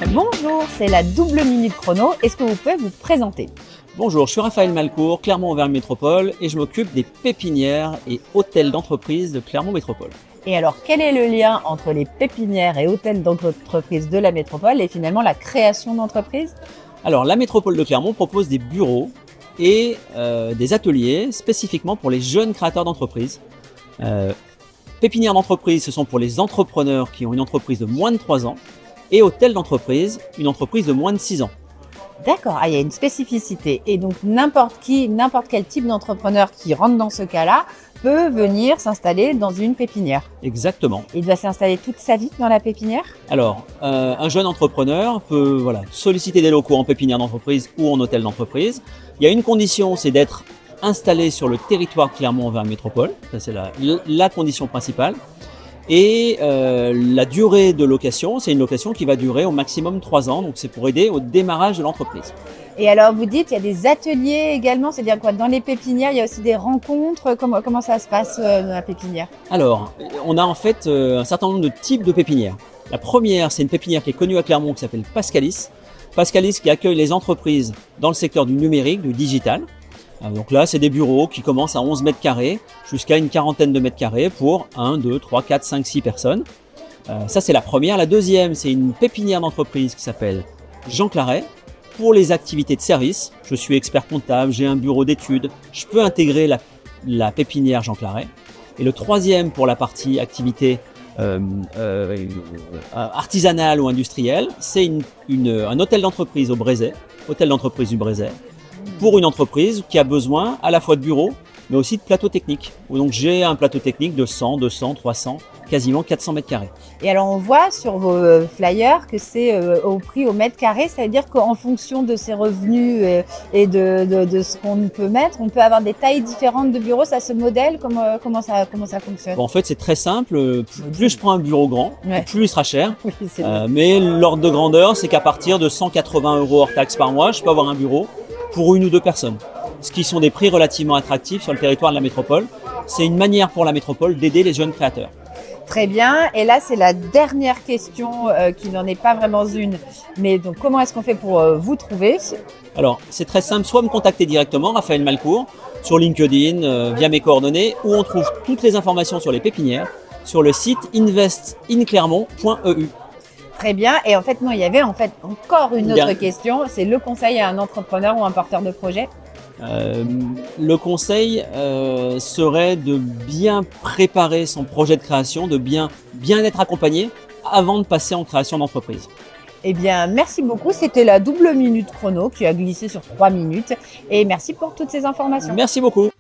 Bonjour, c'est la double minute chrono. Est-ce que vous pouvez vous présenter? Bonjour, je suis Raphaël Malcourt, Clermont-Auvergne Métropole et je m'occupe des pépinières et hôtels d'entreprise de Clermont Métropole. Et alors, quel est le lien entre les pépinières et hôtels d'entreprise de la métropole et finalement la création d'entreprises? Alors, la métropole de Clermont propose des bureaux et des ateliers spécifiquement pour les jeunes créateurs d'entreprises. Pépinières d'entreprise, ce sont pour les entrepreneurs qui ont une entreprise de moins de 3 ans et hôtels d'entreprise, une entreprise de moins de 6 ans. D'accord, il y a une spécificité. Et donc, n'importe quel type d'entrepreneur qui rentre dans ce cas-là peut venir s'installer dans une pépinière. Exactement. Il doit s'installer toute sa vie dans la pépinière? Alors, un jeune entrepreneur peut solliciter des locaux en pépinière d'entreprise ou en hôtel d'entreprise. Il y a une condition, c'est d'être installé sur le territoire Clermont-Auvergne Métropole. Ça, c'est la condition principale. Et la durée de location, c'est une location qui va durer au maximum 3 ans. Donc, c'est pour aider au démarrage de l'entreprise. Et alors, vous dites, il y a des ateliers également, c'est-à-dire quoi? Dans les pépinières, il y a aussi des rencontres. Comment ça se passe dans la pépinière? Alors, on a en fait un certain nombre de types de pépinières. La première, c'est une pépinière qui est connue à Clermont qui s'appelle Pascalis. Pascalis qui accueille les entreprises dans le secteur du numérique, du digital. Donc là, c'est des bureaux qui commencent à 11 mètres carrés jusqu'à une quarantaine de mètres carrés pour 1, 2, 3, 4, 5, 6 personnes. Ça, c'est la première. La deuxième, c'est une pépinière d'entreprise qui s'appelle Jean Claret pour les activités de service. Je suis expert comptable, j'ai un bureau d'études, je peux intégrer la pépinière Jean Claret. Et le troisième, pour la partie activité artisanale ou industrielle, c'est un hôtel d'entreprise au Brézet, hôtel d'entreprise du Brézet, pour une entreprise qui a besoin à la fois de bureaux, mais aussi de plateaux techniques. Donc j'ai un plateau technique de 100, 200, 300, quasiment 400 mètres carrés. Et alors on voit sur vos flyers que c'est au prix au mètre carré, ça veut dire qu'en fonction de ses revenus et de ce qu'on peut mettre, on peut avoir des tailles différentes de bureaux, ça se modèle, comment ça fonctionne? Bon, en fait c'est très simple, plus je prends un bureau grand, plus il sera cher, oui, mais l'ordre de grandeur c'est qu'à partir de 180 € hors taxe par mois, je peux avoir un bureau pour 1 ou 2 personnes, ce qui sont des prix relativement attractifs sur le territoire de la métropole. C'est une manière pour la métropole d'aider les jeunes créateurs. Très bien, et là c'est la dernière question qui n'en est pas vraiment une, mais donc comment est-ce qu'on fait pour vous trouver? Alors c'est très simple, soit me contacter directement, Raphaël Malcourt, sur LinkedIn, via mes coordonnées, ou on trouve toutes les informations sur les pépinières sur le site investinclermont.eu. Très bien, et en fait non, il y avait encore une autre question, c'est le conseil à un entrepreneur ou un porteur de projet? Le conseil serait de bien préparer son projet de création, de bien être accompagné avant de passer en création d'entreprise. Eh bien, merci beaucoup. C'était la double minute chrono qui a glissé sur 3 minutes. Et merci pour toutes ces informations. Merci beaucoup.